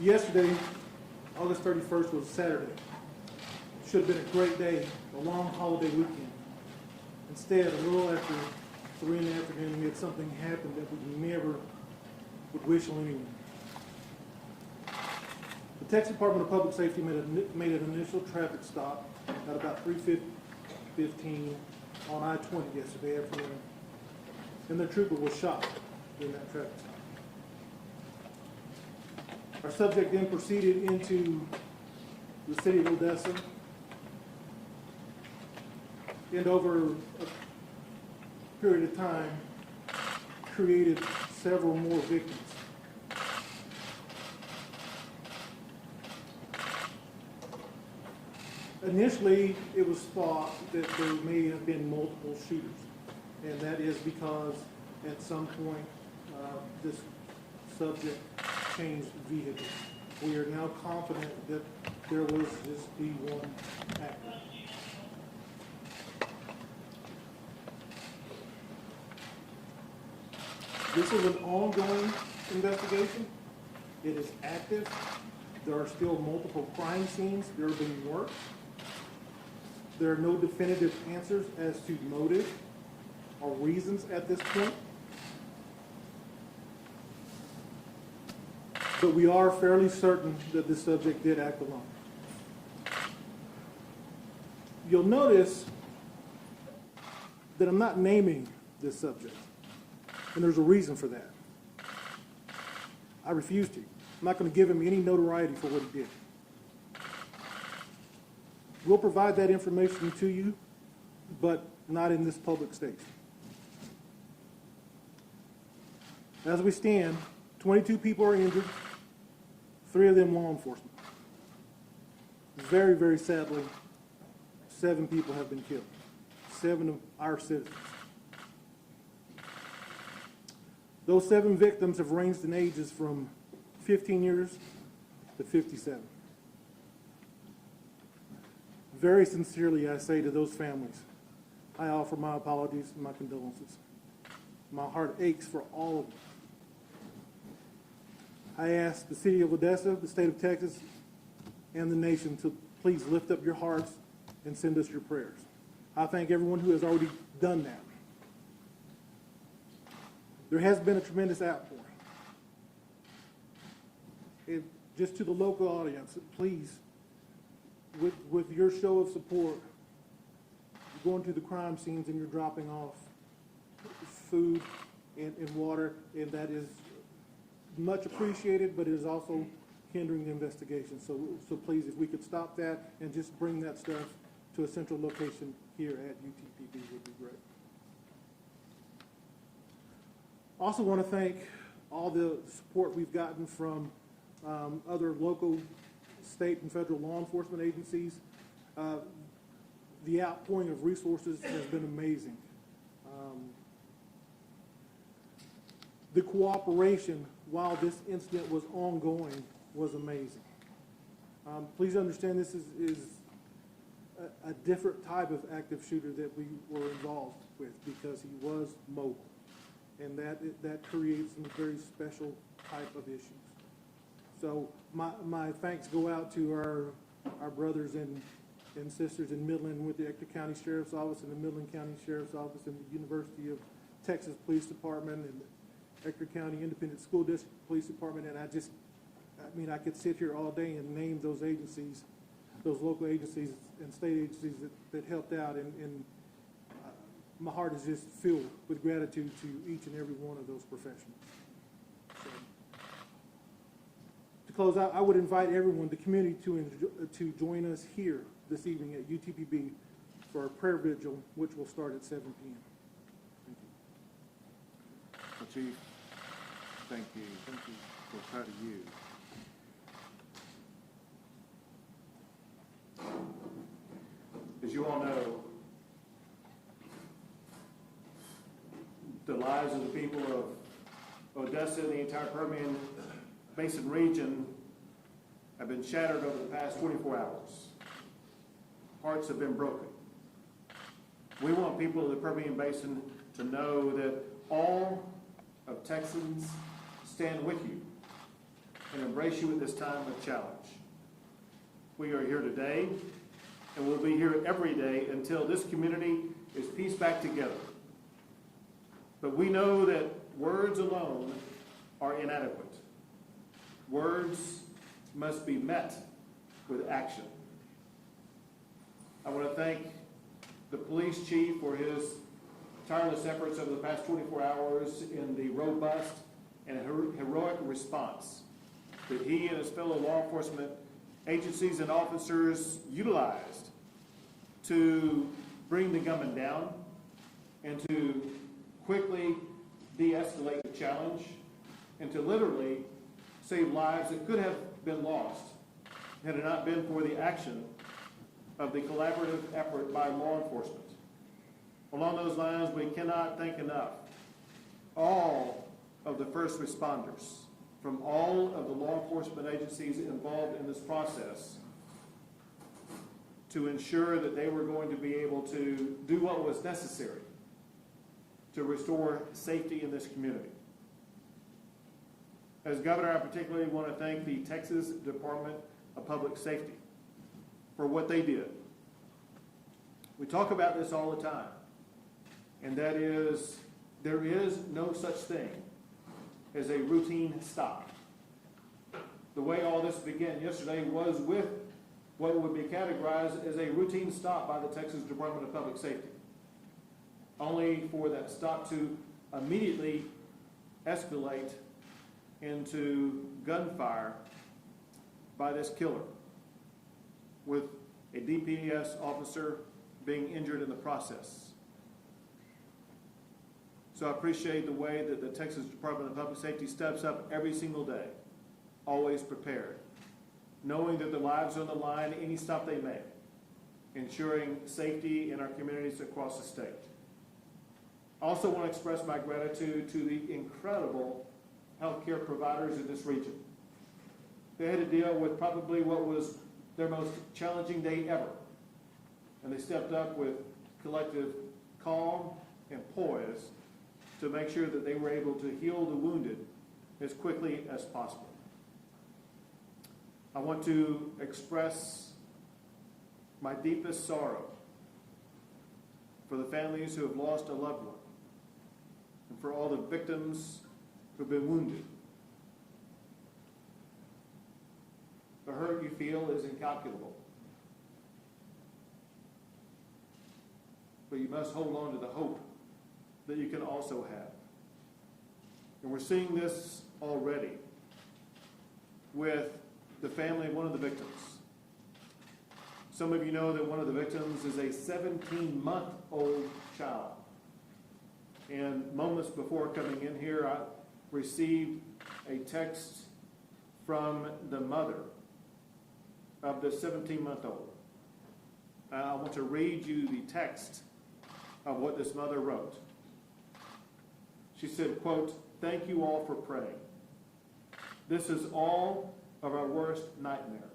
Yesterday, August 31st, was Saturday. Should have been a great day, a long holiday weekend. Instead, a little after 3 in the afternoon, we had something happen that we never would wish on anyone. The Texas Department of Public Safety made an initial traffic stop at about 3:15 on I-20 yesterday afternoon, and the trooper was shot during that traffic stop. Our subject then proceeded into the city of Odessa, and over a period of time created several more victims. Initially, it was thought that there may have been multiple shooters, and that is because at some point this subject changed vehicles. We are now confident that there was just the one actor. This is an ongoing investigation. It is active. There are still multiple crime scenes that are being worked. There are no definitive answers as to motive or reasons at this point. But we are fairly certain that the subject did act alone. You'll notice that I'm not naming this subject, and there's a reason for that. I refuse to. I'm not going to give him any notoriety for what he did. We'll provide that information to you, but not in this public stage. As we stand, 22 people are injured, 3 of them law enforcement. Very, very sadly, 7 people have been killed, 7 of our citizens. Those 7 victims have ranged in ages from 15 years to 57. Very sincerely, I say to those families, I offer my apologies and my condolences. My heart aches for all of them. I ask the city of Odessa, the state of Texas, and the nation to please lift up your hearts and send us your prayers. I thank everyone who has already done that. There has been a tremendous outpouring. Just to the local audience, please, with your show of support, you're going to the crime scenes and you're dropping off food and water, and that is much appreciated, but it is also hindering the investigation. So please, if we could stop that and just bring that stuff to a central location here at UTPB would be great. Also want to thank all the support we've gotten from other local, state, and federal law enforcement agencies. The outpouring of resources has been amazing. The cooperation while this incident was ongoing was amazing. Please understand this is a different type of active shooter that we were involved with because he was mobile, and that creates some very special type of issues. So my thanks go out to our brothers and sisters in Midland with the Ector County Sheriff's Office and the Midland County Sheriff's Office and the University of Texas Police Department and the Ector County Independent School District Police Department. And I could sit here all day and name those agencies, those local agencies and state agencies that helped out. And my heart is just filled with gratitude to each and every one of those professionals. So, to close out, I would invite everyone, the community, to join us here this evening at UTPB for our prayer vigil, which will start at 7 p.m. Thank you. Well, Chief, thank you. Thank you. We're proud of you. As you all know, the lives of the people of Odessa and the entire Permian Basin region have been shattered over the past 24 hours. Hearts have been broken. We want people of the Permian Basin to know that all of Texans stand with you and embrace you at this time of challenge. We are here today, and we'll be here every day until this community is pieced back together. But we know that words alone are inadequate. Words must be met with action. I want to thank the police chief for his tireless efforts over the past 24 hours in the robust and heroic response that he and his fellow law enforcement agencies and officers utilized to bring the gunman down and to quickly de-escalate the challenge and to literally save lives that could have been lost had it not been for the action of the collaborative effort by law enforcement. Along those lines, we cannot thank enough all of the first responders from all of the law enforcement agencies involved in this process to ensure that they were going to be able to do what was necessary to restore safety in this community. As governor, I particularly want to thank the Texas Department of Public Safety for what they did. We talk about this all the time, and that is, there is no such thing as a routine stop. The way all this began yesterday was with what would be categorized as a routine stop by the Texas Department of Public Safety, only for that stop to immediately escalate into gunfire by this killer, with a DPS officer being injured in the process. So I appreciate the way that the Texas Department of Public Safety steps up every single day, always prepared, knowing that their lives are on the line any stop they make, ensuring safety in our communities across the state. I also want to express my gratitude to the incredible healthcare providers in this region. They had to deal with probably what was their most challenging day ever, and they stepped up with collective calm and poise to make sure that they were able to heal the wounded as quickly as possible. I want to express my deepest sorrow for the families who have lost a loved one and for all the victims who have been wounded. The hurt you feel is incalculable, but you must hold on to the hope that you can also have. And we're seeing this already with the family of one of the victims. Some of you know that one of the victims is a 17-month-old child. And moments before coming in here, I received a text from the mother of the 17-month-old. I want to read you the text of what this mother wrote. She said, quote, "Thank you all for praying. This is all of our worst nightmare.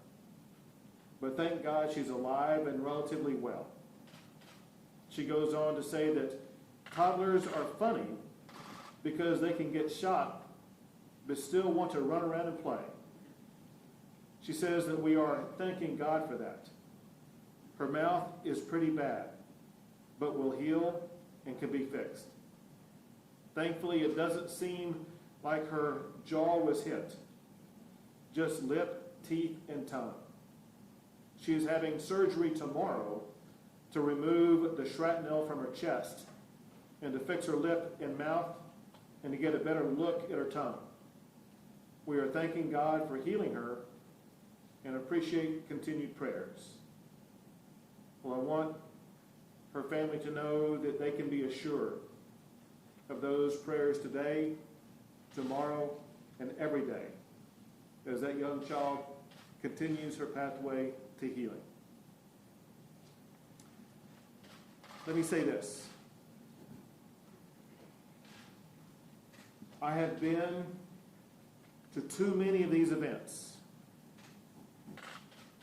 But thank God she's alive and relatively well." She goes on to say that toddlers are funny because they can get shot but still want to run around and play. She says that we are thanking God for that. Her mouth is pretty bad, but will heal and can be fixed. Thankfully, it doesn't seem like her jaw was hit, just lip, teeth, and tongue. She is having surgery tomorrow to remove the shrapnel from her chest and to fix her lip and mouth and to get a better look at her tongue. We are thanking God for healing her and appreciate continued prayers. Well, I want her family to know that they can be assured of those prayers today, tomorrow, and every day as that young child continues her pathway to healing. Let me say this. I have been to too many of these events.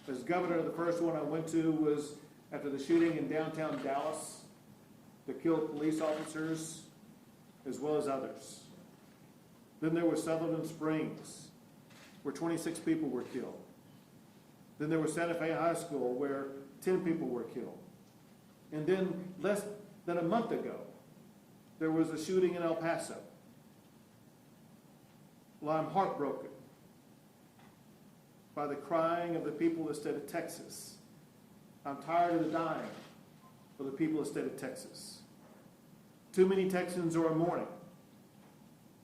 As governor, the first one I went to was after the shooting in downtown Dallas that killed police officers as well as others. Then there was Sutherland Springs, where 26 people were killed. Then there was Santa Fe High School, where 10 people were killed. And then less than a month ago, there was a shooting in El Paso. Well, I'm heartbroken by the crying of the people of the state of Texas. I'm tired of the dying of the people of the state of Texas. Too many Texans are mourning.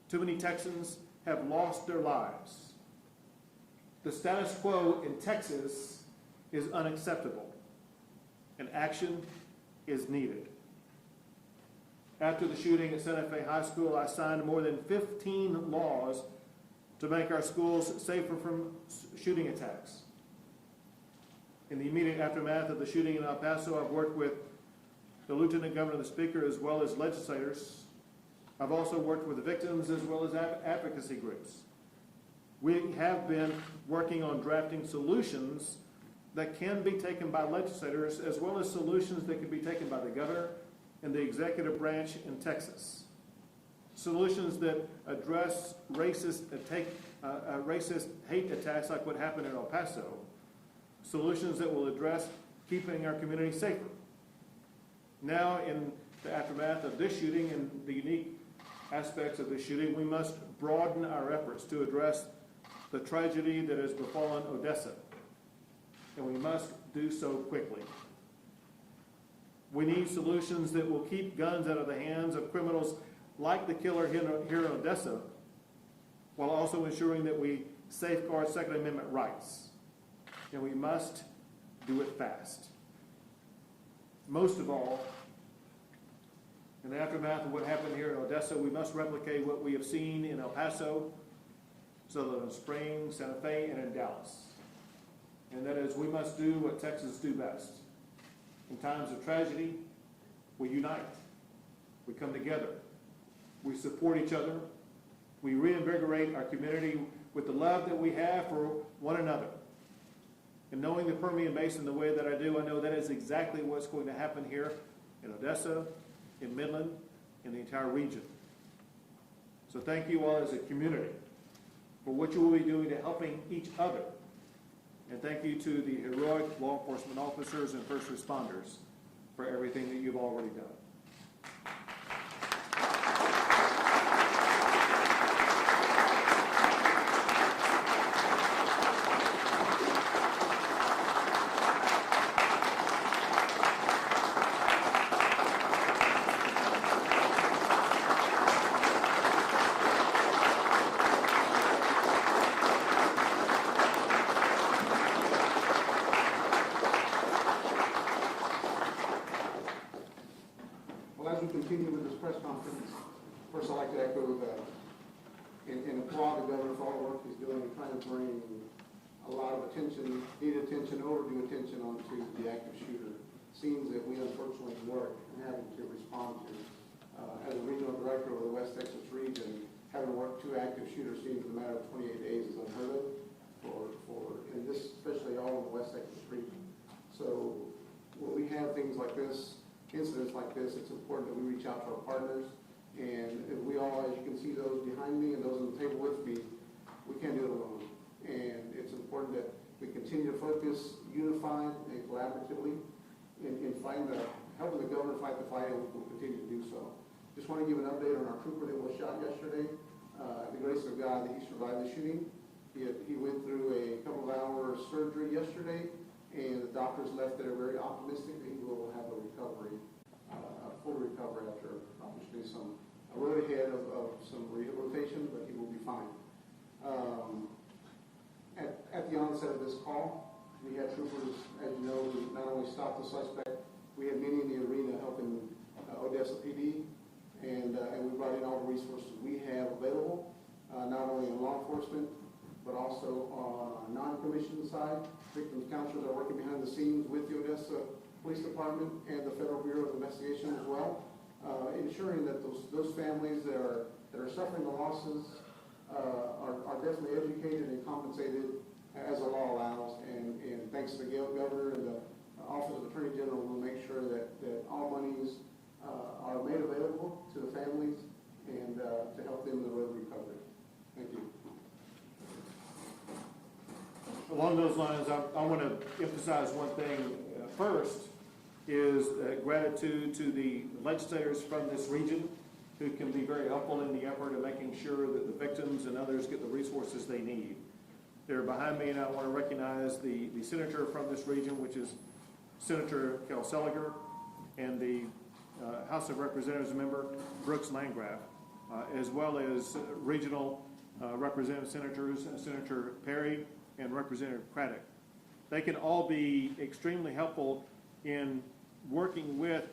Too many Texans have lost their lives. The status quo in Texas is unacceptable, and action is needed. After the shooting at Santa Fe High School, I signed more than 15 laws to make our schools safer from shooting attacks. In the immediate aftermath of the shooting in El Paso, I've worked with the Lieutenant Governor and the Speaker as well as legislators. I've also worked with the victims as well as advocacy groups. We have been working on drafting solutions that can be taken by legislators as well as solutions that can be taken by the governor and the executive branch in Texas. Solutions that address racist hate attacks like what happened in El Paso. Solutions that will address keeping our community safer. Now, in the aftermath of this shooting and the unique aspects of this shooting, we must broaden our efforts to address the tragedy that has befallen Odessa, and we must do so quickly. We need solutions that will keep guns out of the hands of criminals like the killer here in Odessa, while also ensuring that we safeguard Second Amendment rights. And we must do it fast. Most of all, in the aftermath of what happened here in Odessa, we must replicate what we have seen in El Paso, Sutherland Springs, Santa Fe, and in Dallas. And that is, we must do what Texans do best. In times of tragedy, we unite. We come together. We support each other. We reinvigorate our community with the love that we have for one another. And knowing the Permian Basin the way that I do, I know that is exactly what's going to happen here in Odessa, in Midland, in the entire region. So thank you all as a community for what you will be doing to helping each other. And thank you to the heroic law enforcement officers and first responders for everything that you've already done. Continue with this press conference. First, I'd like to echo and applaud the governor for all the work he's doing, trying to bring a lot of attention, needed attention, overdue attention onto the active shooter. Scenes that we unfortunately work and having to respond to. As a regional director of the West Texas region, having worked 2 active shooter scenes in a matter of 28 days is unheard of and this, especially all in the West Texas region. So when we have things like this, incidents like this, it's important that we reach out to our partners, and we all, as you can see those behind me and those on the table with me, we can't do it alone. And it's important that we continue to focus unified and collaboratively in fighting helping the governor fight the fight, and we'll continue to do so. Just want to give an update on our trooper that was shot yesterday. The grace of God that he survived the shooting. He went through a couple of hours surgery yesterday, and the doctors left there very optimistic that he will have a recovery, a full recovery after obviously a road ahead of some rehabilitation, but he will be fine. At the onset of this call, we had troopers, as you know, who not only stopped the suspect, we had many in the arena helping Odessa PD, and we brought in all the resources we have available, not only in law enforcement, but also on a non-commissioned side. Victims counselors are working behind the scenes with the Odessa Police Department and the Federal Bureau of Investigation as well, ensuring that those families that are suffering the losses are definitely educated and compensated as the law allows. And thanks to the governor and the Office of the Attorney General, we'll make sure that all monies are made available to the families and to help them in the road to recovery. Thank you. along those lines, I want to emphasize one thing first, is gratitude to the legislators from this region who can be very helpful in the effort of making sure that the victims and others get the resources they need. They're behind me, and I want to recognize the senator from this region, which is Senator Kel Seliger, and the House of Representatives member Brooks Landgraf, as well as regional representative senators, Senator Perry and Representative Craddock. They can all be extremely helpful in working with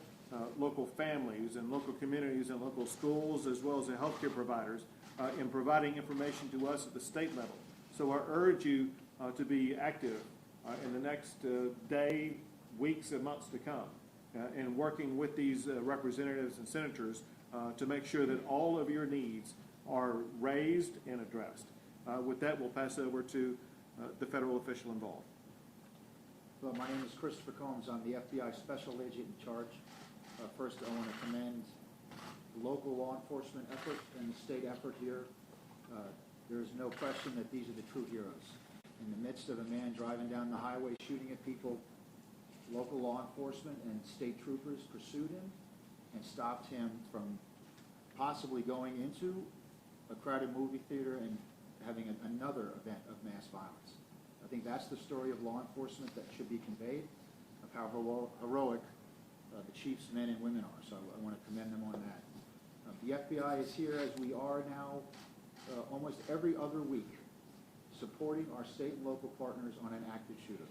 local families and local communities and local schools, as well as the healthcare providers, in providing information to us at the state level. So I urge you to be active in the next day, weeks, and months to come in working with these representatives and senators to make sure that all of your needs are raised and addressed. With that, we'll pass over to the federal official involved. Well, my name is Christopher Combs. I'm the FBI Special Agent in charge. First, I want to commend the local law enforcement effort and the state effort here. There is no question that these are the true heroes. In the midst of a man driving down the highway shooting at people, local law enforcement and state troopers pursued him and stopped him from possibly going into a crowded movie theater and having another event of mass violence. I think that's the story of law enforcement that should be conveyed, of how heroic the chief's men and women are. So I want to commend them on that. The FBI is here, as we are now, almost every other week, supporting our state and local partners on an active shooter.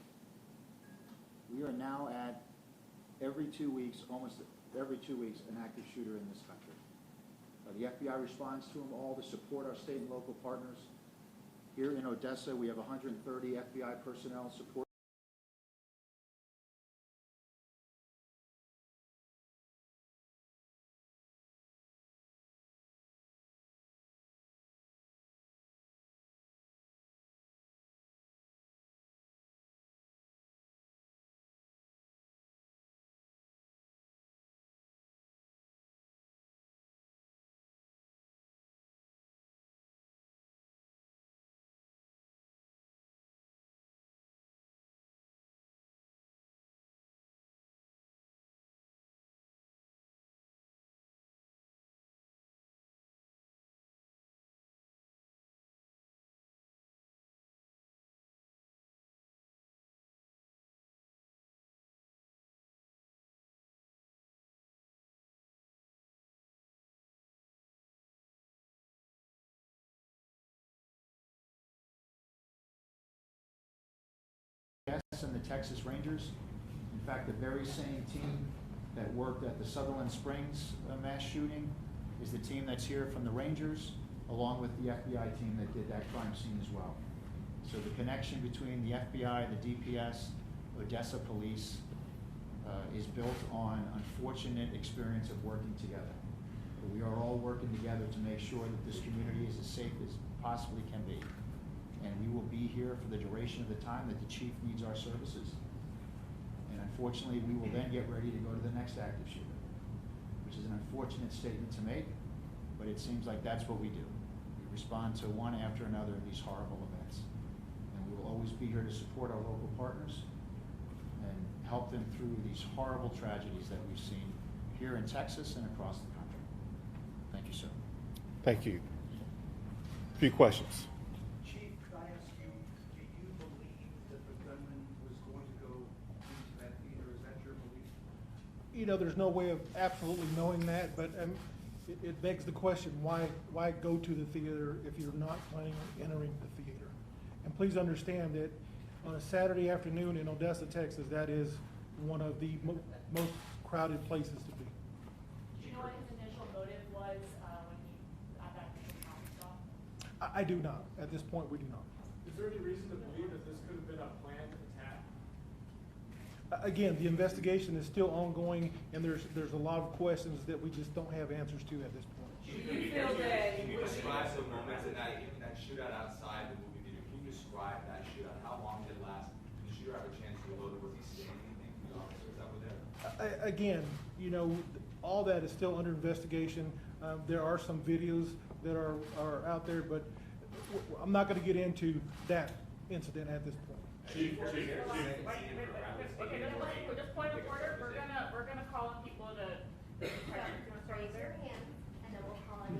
We are now at every 2 weeks, almost every 2 weeks, an active shooter in this country. The FBI responds to them all to support our state and local partners. Here in Odessa, we have 130 FBI personnel support. And the Texas Rangers. In fact, the very same team that worked at the Sutherland Springs mass shooting is the team that's here from the Rangers, along with the FBI team that did that crime scene as well. So the connection between the FBI, the DPS, Odessa Police is built on unfortunate experience of working together. But we are all working together to make sure that this community is as safe as possibly can be. And we will be here for the duration of the time that the chief needs our services. And unfortunately, we will then get ready to go to the next active shooter, which is an unfortunate statement to make, but it seems like that's what we do. We respond to one after another of these horrible events. And we will always be here to support our local partners and help them through these horrible tragedies that we've seen here in Texas and across the country. Thank you, sir. Thank you. A few questions. You know, there's no way of absolutely knowing that, but it begs the question, why go to the theater if you're not planning on entering the theater? And please understand that on a Saturday afternoon in Odessa, Texas, that is one of the most crowded places to be. Do you know what his initial motive was when he at that conference stop? I do not. At this point, we do not. Is there any reason to believe that this could have been a planned attack? Again, the investigation is still ongoing, and there's a lot of questions that we just don't have answers to at this point. Can you describe the moments in that shootout outside the movie theater? Can you describe that shootout? How long did it last? Did the shooter have a chance to reload it? Was he saying anything to the officers that were there? Again, you know, all that is still under investigation. There are some videos that are out there, but I'm not going to get into that incident at this point. Okay, just point of order, we're gonna call on people to, Raise your hand, and then we'll call on you.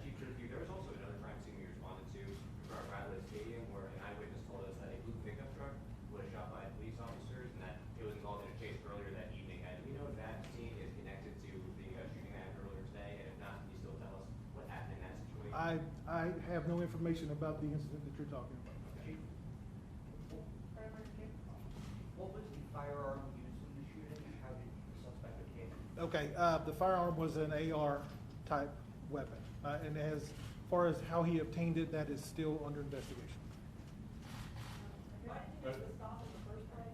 Chief Trippi, there was also another crime scene we responded to for our Bradley Stadium where an eyewitness told us that a blue pickup truck was shot by police officers and that it was involved in a chase earlier that evening. Do we know if that scene is connected to the shooting that happened earlier today? And if not, can you still tell us what happened in that situation? I have no information about the incident that you're talking about. What was the firearm used in the shooting, and how did the suspect obtain it? Okay, the firearm was an AR type weapon, and as far as how he obtained it, that is still under investigation. why did you stop in the first place?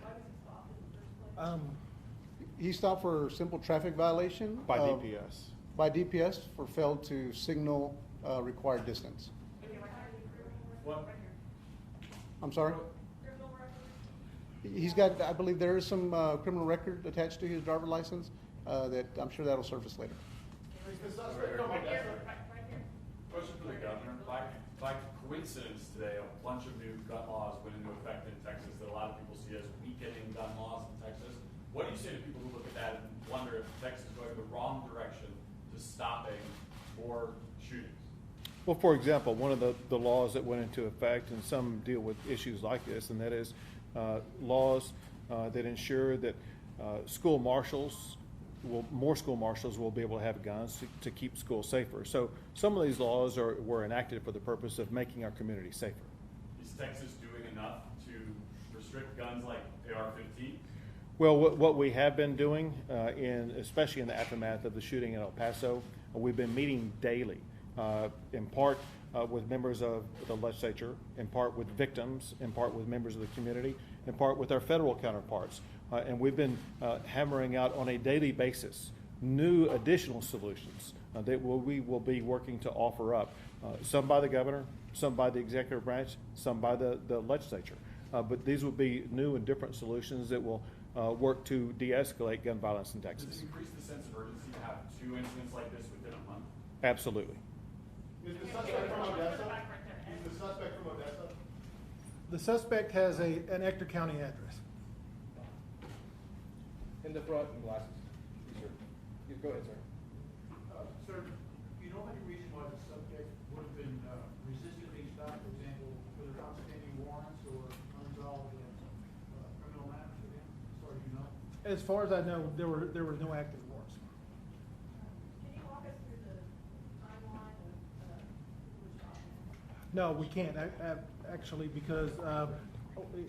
Why was he stopped in the first place? He stopped for a simple traffic violation. By DPS. By DPS for failed to signal required distance. Okay, right here. What? Right here. I'm sorry? Criminal record? He's got, I believe there is some criminal record attached to his driver license that I'm sure that'll surface later. Right here, right here. Question for the governor. By coincidence today, a bunch of new gun laws went into effect in Texas that a lot of people see as weakening gun laws in Texas. What do you say to people who look at that and wonder if Texas is going the wrong direction to stopping more shootings? Well, for example, one of the laws that went into effect, and some deal with issues like this, and that is laws that ensure that school marshals more school marshals will be able to have guns to keep schools safer. So some of these laws were enacted for the purpose of making our community safer. Is Texas doing enough to restrict guns like AR-15? Well, what we have been doing, especially in the aftermath of the shooting in El Paso, we've been meeting daily, in part with members of the legislature, in part with victims, in part with members of the community, in part with our federal counterparts. And we've been hammering out on a daily basis new additional solutions that we will be working to offer up, some by the governor, some by the executive branch, some by the legislature. But these will be new and different solutions that will work to de-escalate gun violence in Texas. Does it increase the sense of urgency to have 2 incidents like this within a month? Absolutely. Is the suspect from Odessa? Is the suspect from Odessa? The suspect has an Ector County address. In the front and glasses. Yes, sir. You go ahead, sir. Sir, do you know any reason why the subject would have been resistant being stopped, for example, whether outstanding warrants or unresolved criminal matters again, as far as you know? As far as I know, there were no active warrants. Can you walk us through the timeline of who was shot? No, we can't actually, because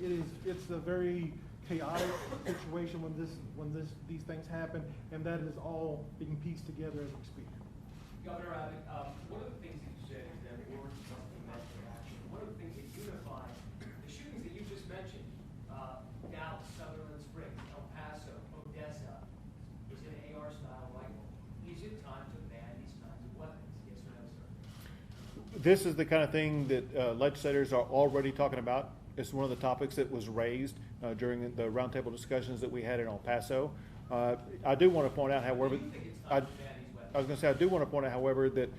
it's a very chaotic situation when these things happen, and that is all being pieced together as we speak. Governor Abbott, one of the things that you said is that words must be met with action. One of the things that unify the shootings that you just mentioned, Gallup, Sutherland Springs, El Paso, Odessa, was an AR-style rifle. Is it time to ban these kinds of weapons? Yes or no, sir? This is the kind of thing that legislators are already talking about. It's one of the topics that was raised during the roundtable discussions that we had in El Paso. I do want to point out, however, I was going to say, I do want to point out, however, that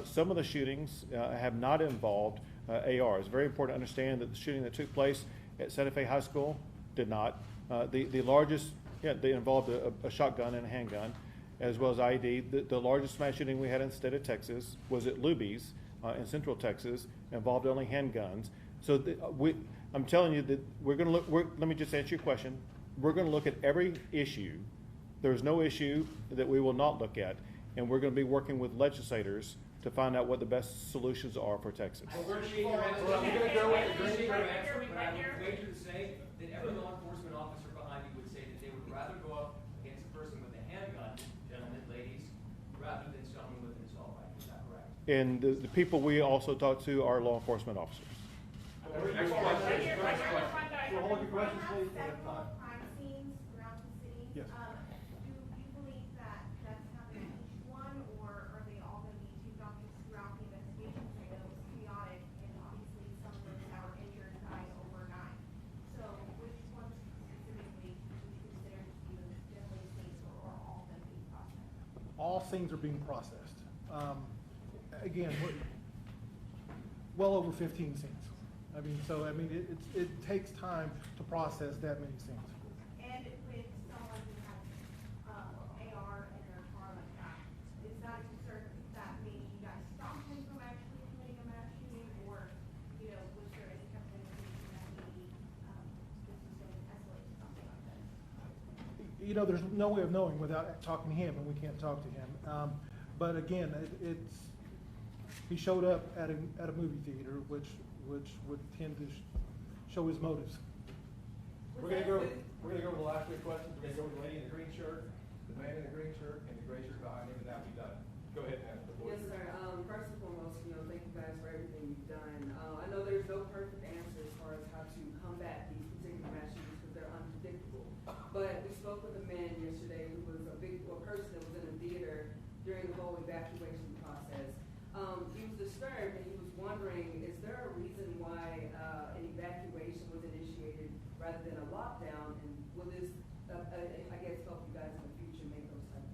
some of the shootings have not involved AR. It's very important to understand that the shooting that took place at Santa Fe High School did not. The largest, they involved a shotgun and a handgun, as well as IED. The largest mass shooting we had in the state of Texas was at Luby's in Central Texas, involved only handguns. So I'm telling you that we're going to look. Let me just answer your question. We're going to look at every issue. There's no issue that we will not look at, and we're going to be working with legislators to find out what the best solutions are for Texas. Well, we're going to go with the answer, but I would wager to say that every law enforcement officer behind you would say that they would rather go up against a person with a handgun, gentlemen, ladies, rather than someone with an assault rifle. Is that correct? And the people we also talk to are law enforcement officers. Next question. So hold your questions, please. Several crime scenes throughout the city. Yes. Do you believe that that's happening in each one, or are they all going to be two doctors throughout the investigation? I know it was chaotic, and obviously some of those that were injured died overnight. So which ones specifically would you consider to be those deadly scenes, or are all of them being processed? All scenes are being processed. Again, well over 15 scenes. I mean, it takes time to process that many scenes. And with someone who has, AR in their car like that, is that a concern that maybe you guys stopped him from actually committing a mass shooting, or, you know, was there any kind of indication that maybe, this was going to escalate to something like this? You know, there's no way of knowing without talking to him, and we can't talk to him. But again, he showed up at a movie theater, which would tend to show his motives. We're gonna go with the last three questions. We're gonna go with the lady in the green shirt, the man in the green shirt, and the gray shirt behind him, and that'll be done. Go ahead, ma'am. Yes, sir. First and foremost, thank you guys for everything you've done. I know there's no perfect answer as far as how to combat these particular mass shootings because they're unpredictable. But we spoke with a man yesterday who was a person that was in a theater during the whole evacuation process. He was disturbed and he was wondering, is there a reason why an evacuation was initiated rather than a lockdown? And will this, I guess, help you guys in the future make those type of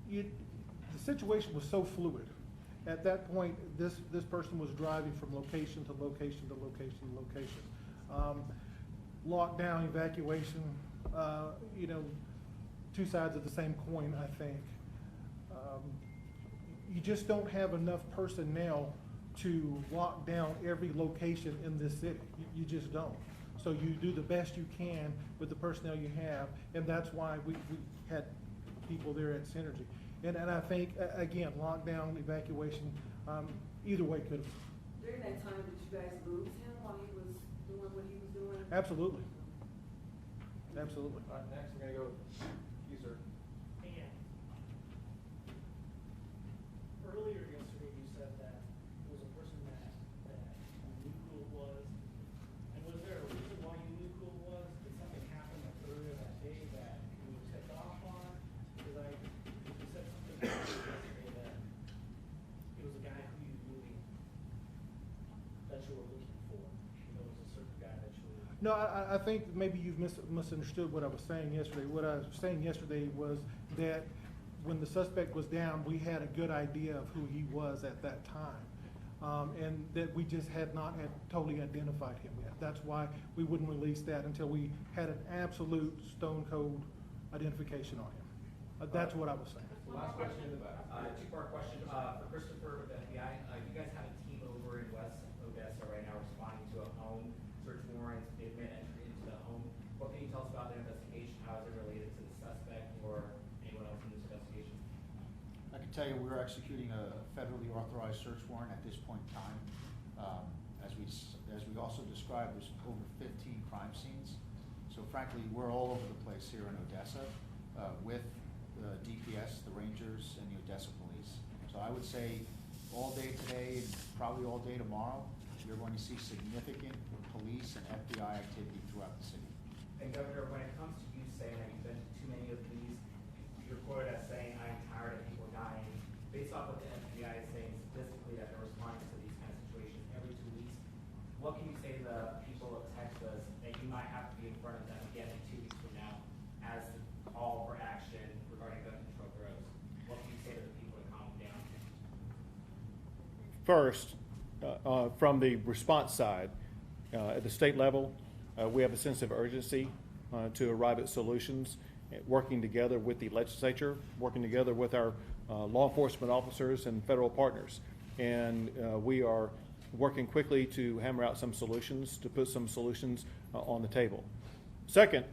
decisions? The situation was so fluid. At that point, this person was driving from location to location to location to location. Lockdown, evacuation, two sides of the same coin, I think. You just don't have enough personnel to lock down every location in this city. You just don't. So you do the best you can with the personnel you have, and that's why we had people there at Synergy. And I think, again, lockdown, evacuation, either way could have. During that time, did you guys lose him while he was doing what he was doing? Absolutely. Absolutely. All right, next, we're gonna go with you, sir. And earlier yesterday, you said that it was a person that you knew who it was. And was there a reason why you knew who it was? Did something happen earlier that day that you were tipped off on? Because you said something earlier yesterday that it was a guy who you really, that you were looking for. It was a certain guy that you were. No, I think maybe you've misunderstood what I was saying yesterday. What I was saying yesterday was that when the suspect was down, we had a good idea of who he was at that time. And that we just had not totally identified him yet. That's why we wouldn't release that until we had an absolute stone cold identification on him. That's what I was saying. Last question in the back. Two-part question for Christopher with the FBI. You guys have a team over in West Odessa right now responding to a home search warrant. They've made entry into the home. What can you tell us about their investigation? How is it related to the suspect or anyone else in this investigation? I can tell you we're executing a federally authorized search warrant at this point in time. As we also described, there's over 15 crime scenes. So frankly, we're all over the place here in Odessa with the DPS, the Rangers, and the Odessa Police. So I would say all day today and probably all day tomorrow, you're going to see significant police and FBI activity throughout the city. And Governor, when it comes to you saying that you've been to too many of these, you're quoted as saying, "I'm tired of people dying." Based off what the FBI is saying statistically that they're responding to these kind of situations every 2 weeks, what can you say to the people of Texas that you might have to be in front of them again in 2 weeks from now as the call for action regarding gun control grows? What can you say to the people to calm down? First, from the response side, at the state level, we have a sense of urgency to arrive at solutions, working together with the legislature, working together with our law enforcement officers and federal partners. And we are working quickly to hammer out some solutions, to put some solutions on the table. Second,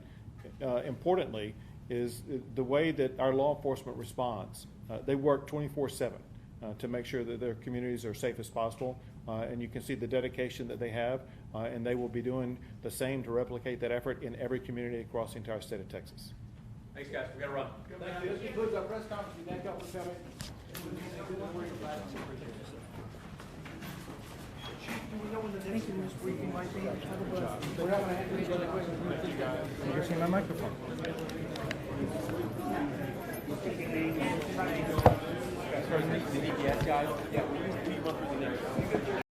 importantly, is the way that our law enforcement responds. They work 24/7 to make sure that their communities are safe as possible. And you can see the dedication that they have, and they will be doing the same to replicate that effort in every community across the entire state of Texas. Thanks, guys. We gotta run. Thank you. This concludes our press conference. We thank you all for coming. Do we know when the next news briefing might be? We're having a handshake really quick. Thank you, guys. You're seeing my microphone. Guys, first, the DPS guys. Yeah, we work with the